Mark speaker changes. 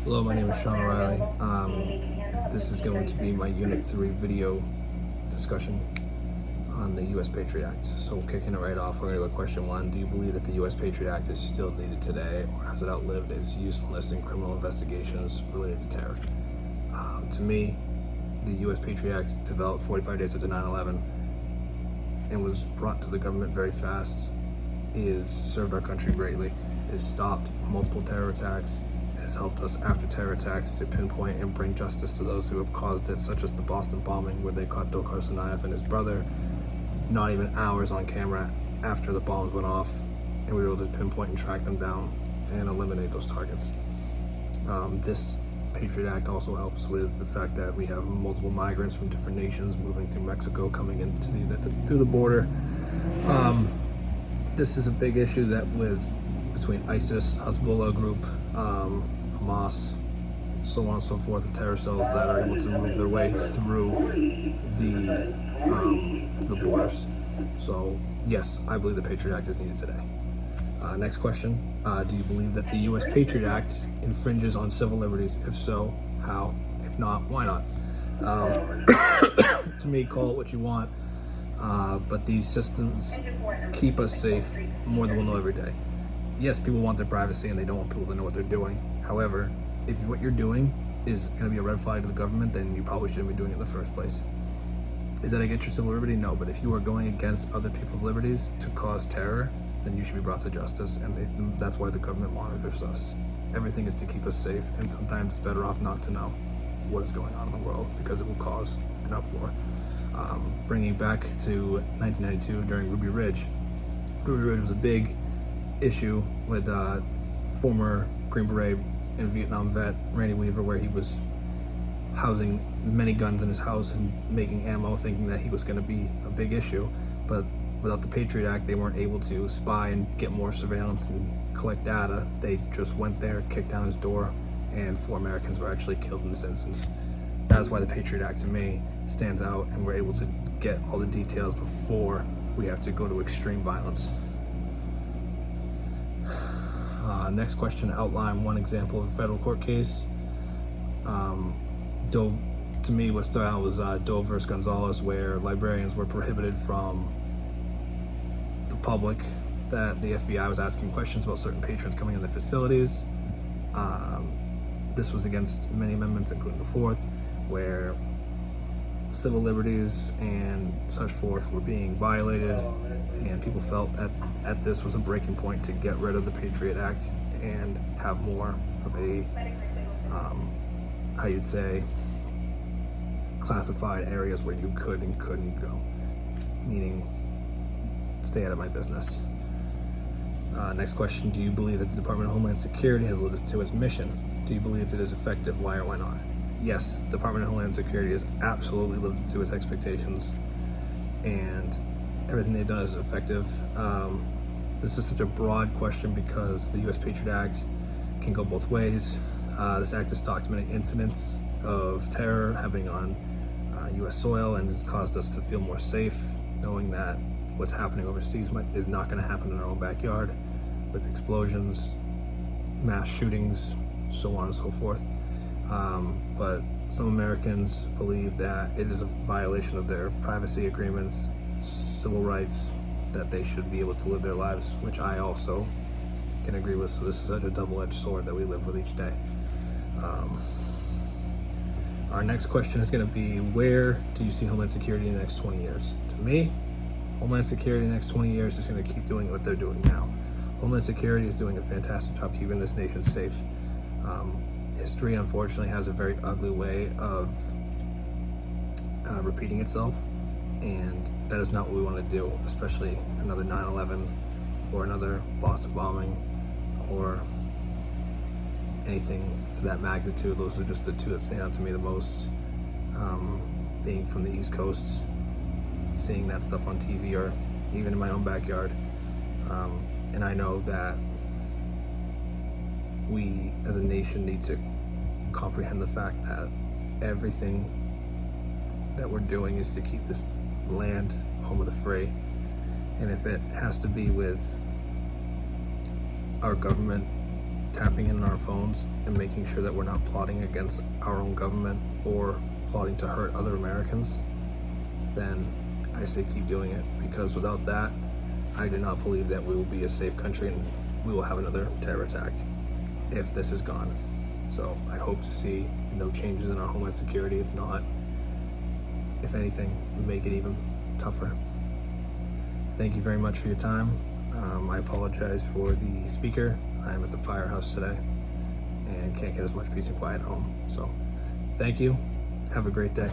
Speaker 1: Hello, my name is Sean O'Reilly. This is going to be my Unit 3 video discussion on the U.S. Patriot Act. So kicking it right off, we're going to go to question 1. Do you believe that the U.S. Patriot Act is still needed today, or has it outlived its usefulness in criminal investigations related to terror? To me, the U.S. Patriot Act developed 45 days after 9/11 and was brought to the government very fast. It has served our country greatly. It has stopped multiple terror attacks. It has helped us after terror attacks to pinpoint and bring justice to those who have caused it, such as the Boston bombing, where they caught Dzhokhar Tsarnaev and his brother not even hours on camera after the bombs went off, and we were able to pinpoint and track them down and eliminate those targets. This Patriot Act also helps with the fact that we have multiple migrants from different nations moving through Mexico, coming into through the border. This is a big issue that between ISIS, Hezbollah group, Hamas, so on and so forth, the terror cells that are able to move their way through the borders. So yes, I believe the Patriot Act is needed today. Next question, do you believe that the U.S. Patriot Act infringes on civil liberties? If so, how? If not, why not? To me, call it what you want, but these systems keep us safe more than we'll know every day. Yes, people want their privacy and they don't want people to know what they're doing. However, if what you're doing is going to be a red flag to the government, then you probably shouldn't be doing it in the first place. Is that against your civil liberty? No, but if you are going against other people's liberties to cause terror, then you should be brought to justice, and that's why the government monitors us. Everything is to keep us safe, and sometimes it's better off not to know what is going on in the world because it will cause an uproar. Bringing back to 1992 during Ruby Ridge. Ruby Ridge was a big issue with former Green Beret and Vietnam vet Randy Weaver, where he was housing many guns in his house and making ammo, thinking that he was going to be a big issue. But without the Patriot Act, they weren't able to spy and get more surveillance and collect data. They just went there, kicked down his door, and 4 Americans were actually killed in this instance. That's why the Patriot Act to me stands out, and we're able to get all the details before we have to go to extreme violence. Next question, outline one example of a federal court case. To me, what stood out was Doe versus Gonzalez, where librarians were prohibited from the public, that the FBI was asking questions about certain patrons coming in the facilities. This was against many amendments, including the 4th, where civil liberties and such forth were being violated, and people felt at this was a breaking point to get rid of the Patriot Act and have more of a, how you'd say, classified areas where you could and couldn't go, meaning stay out of my business. Next question, do you believe that the Department of Homeland Security has lived up to its mission? Do you believe it is effective? Why or why not? Yes, Department of Homeland Security has absolutely lived up to its expectations, and everything they've done is effective. This is such a broad question because the U.S. Patriot Act can go both ways. This act has documented incidents of terror happening on U.S. soil, and it's caused us to feel more safe, knowing that what's happening overseas is not going to happen in our own backyard, with explosions, mass shootings, so on and so forth. But some Americans believe that it is a violation of their privacy agreements, civil rights, that they should be able to live their lives, which I also can agree with. So this is such a double-edged sword that we live with each day. Our next question is going to be, where do you see Homeland Security in the next 20 years? To me, Homeland Security in the next 20 years is going to keep doing what they're doing now. Homeland Security is doing a fantastic job keeping this nation safe. History, unfortunately, has a very ugly way of repeating itself, and that is not what we want to do, especially another 9/11 or another Boston bombing or anything to that magnitude. Those are just the two that stand out to me the most. Being from the East Coast, seeing that stuff on TV or even in my own backyard, and I know that we as a nation need to comprehend the fact that everything that we're doing is to keep this land home of the free, and if it has to be with our government tapping in on our phones and making sure that we're not plotting against our own government or plotting to hurt other Americans, then I say keep doing it, because without that, I do not believe that we will be a safe country and we will have another terror attack if this is gone. So I hope to see no changes in our homeland security. If not, if anything, make it even tougher. Thank you very much for your time. I apologize for the speaker. I am at the firehouse today and can't get as much peace and quiet at home. So thank you. Have a great day.